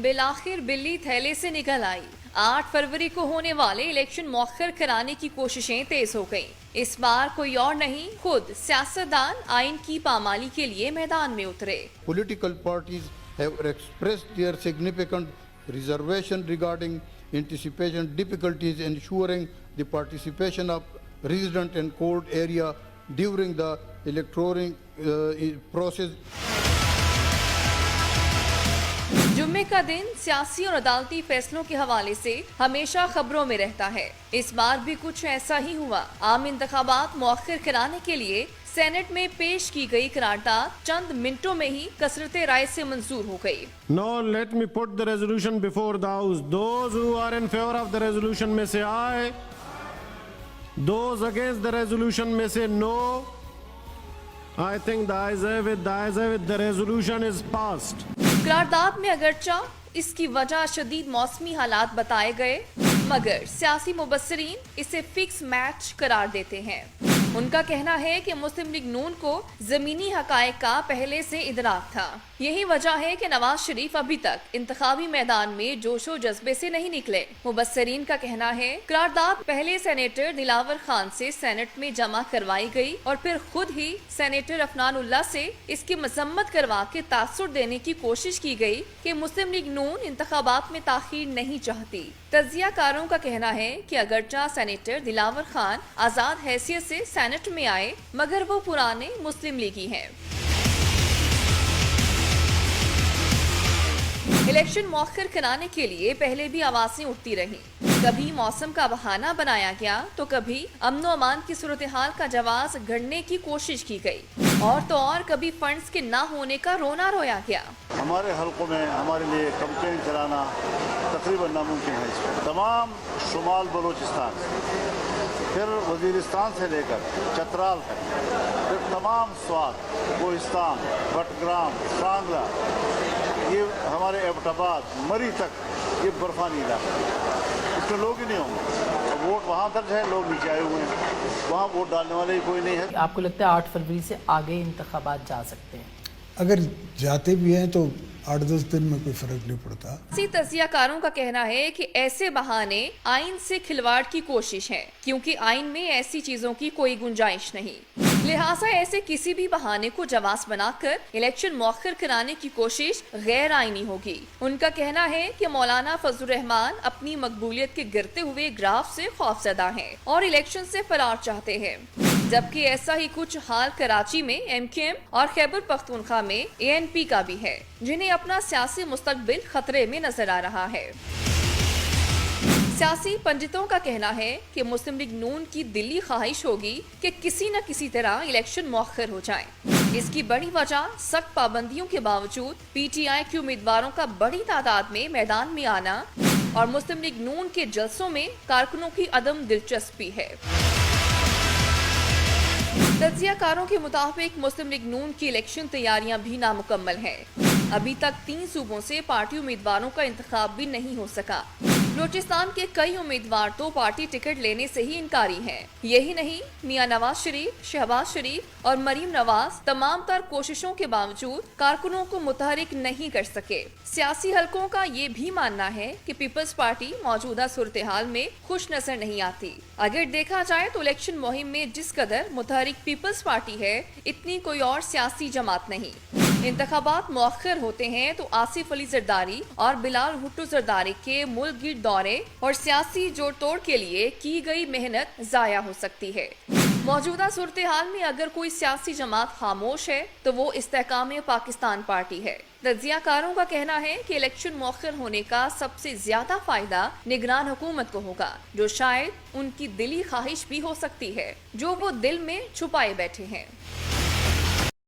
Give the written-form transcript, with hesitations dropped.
बिलाखिर बिल्ली थैले से निकल आई। 8 फरवरी को होने वाले इलेक्शन मौखर कराने की कोशिशें तेज हो गईं। इस बार कोई और नहीं, खुद सियासतदान आइन की पामाली के लिए मैदान में उतरे। Political parties have expressed their significant reservation regarding anticipation difficulties ensuring the participation of resident and court area during the electoral process. जुम्मे का दिन सियासी और अदालती फैसलों के हवाले से हमेशा खबरों में रहता है। इस बार भी कुछ ऐसा ही हुआ। आम इंतखाबात मौखर कराने के लिए सेनेट में पेश की गई करारदाद चंद मिनटों में ही कसरते राय से मंजूर हो गई। Now let me put the resolution before the House. Those who are in favor of the resolution may say aye. Those against the resolution may say no. I think the ayes have it. The resolution is passed. करारदाद में अगरचा इसकी वजह शदीद मौसमी हालात बताए गए, मगर सियासी मुबस्सिरीन इसे फिक्स मैच करार देते हैं। उनका कहना है कि मुस्लिम लीग नून को जमीनी हकायक का पहले से इदराक था। यही वजह है कि नवाज शरीफ अभी तक इंतखाबी मैदान में जोशो जज्बे से नहीं निकले। मुबस्सिरीन का कहना है करारदाद पहले सेनेटर दिलावर खान से सेनेट में जमा करवाई गई और फिर खुद ही सेनेटर अफनानुल्लाह से इसकी मजम्मत करवा के तासुर देने की कोशिश की गई कि मुस्लिम लीग नून इंतखाबात में ताखीर नहीं चाहती। तज्जियाकारों का कहना है कि अगरचा सेनेटर दिलावर खान आजाद हैसियत से सेनेट में आए, मगर वो पुराने मुस्लिम लीगी हैं। इलेक्शन मौखर कराने के लिए पहले भी आवाजें उठती रहीं। कभी मौसम का बहाना बनाया गया तो कभी अमन व अमान की सूरत हाल का जवाब घड़ने की कोशिश की गई और तो और कभी फंड्स के ना होने का रोना रोया गया। हमारे हलकों में हमारे लिए कैंपेन चलाना तकरीबन नामुमकिन है। तमाम शुमाल बलूचिस्तान फिर वजीरिस्तान से लेकर चतराल तक, फिर तमाम स्वात, कोहिस्तान, बटग्राम, सांगला, ये हमारे एबटाबाद, मरी तक ये बर्फानी इलाका, इसमें लोग ही नहीं होंगे। वोट वहाँ दर्ज है, लोग नीचे आए हुए हैं, वहाँ वोट डालने वाले ही कोई नहीं है। आपको लगता है 8 फरवरी से आगे इंतखाबात जा सकते हैं? अगर जाते भी हैं तो 8-10 दिन में कोई फर्क नहीं पड़ता। तज्जियाकारों का कहना है कि ऐसे बहाने आइन से खिलवाड़ की कोशिश है, क्योंकि आइन में ऐसी चीजों की कोई गुंजाइश नहीं। लिहाजा ऐसे किसी भी बहाने को जवाब बनाकर इलेक्शन मौखर कराने की कोशिश गैर आईनी होगी। उनका कहना है कि मौलाना फजलुर रहमान अपनी मकबूलियत के गिरते हुए ग्राफ से खौफजदा हैं और इलेक्शन से फरार चाहते हैं, जबकि ऐसा ही कुछ हाल कराची में MKM और खैबर पख्तूनख्वा में ANP का भी है, जिन्हें अपना सियासी मुस्तकबिल खतरे में नजर आ रहा है। सियासी पंडितों का कहना है कि मुस्लिम लीग नून की दिली ख्वाहिश होगी कि किसी न किसी तरह इलेक्शन मौखर हो जाए। इसकी बड़ी वजह सख्त पाबंदियों के बावजूद PTI के उम्मीदवारों का बड़ी तादाद में मैदान में आना और मुस्लिम लीग नून के जलसों में कारकुनों की अदम दिलचस्पी है। तज्जियाकारों के मुताबिक मुस्लिम लीग नून की इलेक्शन तैयारियां भी नामुकम्मल हैं। अभी तक 3 सूबों से पार्टी उम्मीदवारों का इंतखाब भी नहीं हो सका। बलूचिस्तान के कई उम्मीदवार तो पार्टी टिकट लेने से ही इनकारी हैं। यही नहीं, मियां नवाज शरीफ, शहबाज शरीफ और मरीम नवाज तमाम तर कोशिशों के बावजूद कारकुनों को मुतहरिक नहीं कर सके। सियासी हलकों का ये भी मानना है कि पीपल्स पार्टी मौजूदा सूरत हाल में खुश नजर नहीं आती। अगर देखा जाए तो इलेक्शन मुहिम में जिस कदर मुतहरिक पीपल्स पार्टी है, इतनी कोई और सियासी जमात नहीं। इंतखाबात मौखर होते हैं तो आसिफ अली जरदारी और बिलाल भुट्टो जरदारी के मुल्क गिर दौरे और सियासी जोड़ तोड़ के लिए की गई मेहनत जाया हो सकती है। मौजूदा सूरत हाल में अगर कोई सियासी जमात खामोश है तो वो इस्तेहकाम पाकिस्तान पार्टी है। तज्जियाकारों का कहना है कि इलेक्शन मौखर होने का सबसे ज्यादा फायदा निगरान हुकूमत को होगा, जो शायद उनकी दिली ख्वाहिश भी हो सकती है, जो वो दिल में छुपाए बैठे हैं।